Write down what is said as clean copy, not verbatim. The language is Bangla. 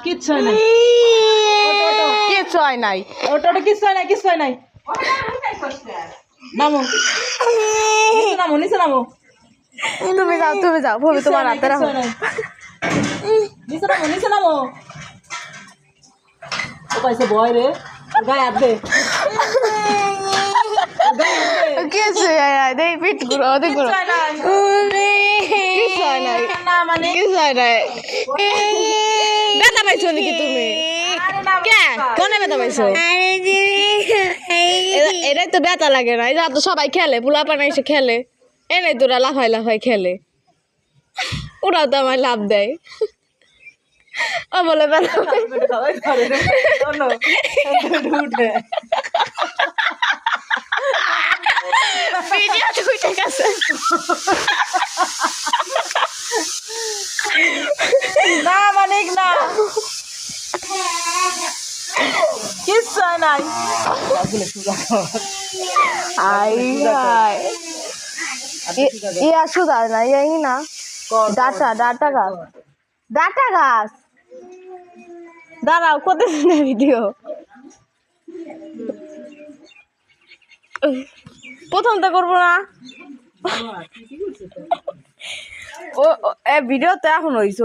কিচ্ছু হয় নাই, কিচ্ছু হয় নাই, ওটা কিচ্ছু হয় নাই, কিচ্ছু হয় নাই। নামো নামো, নিচে নামো, তুমি যাও ভবি, তোমার হাতে রাখো। নিচে নামো, নিচে নামো। ও পাইছে ভয় রে, গায়ে হাত দে। কিছু হয় নাই, দেখ পিঠ ঘুরো, ওদিক ঘুরো। কিছু হয় নাই, কিছু হয় নাই। ব্যথা পাইছো নাকি তুমি? কে কোনে ব্যথা পাইছো? এটাই তো ব্যথা লাগে না, এটা তো সবাই খেলে, পোলা পানা এসে খেলে, এনে তোরা লাফাই লাফাই খেলে, ওরাও তো আমার লাভ দেয়। ও বলে ব্যথা না মানে না, কিচ্ছু হয় নাই। ইয়া সুদার না, ইয়াই না, ডাটা ডাটা গাছ, ডাটা গাছ। দাঁড়াও, করতেছি না ভিডিও। প্রথমটা করবো না, ও ভিডিও তো এখন হয়েছে।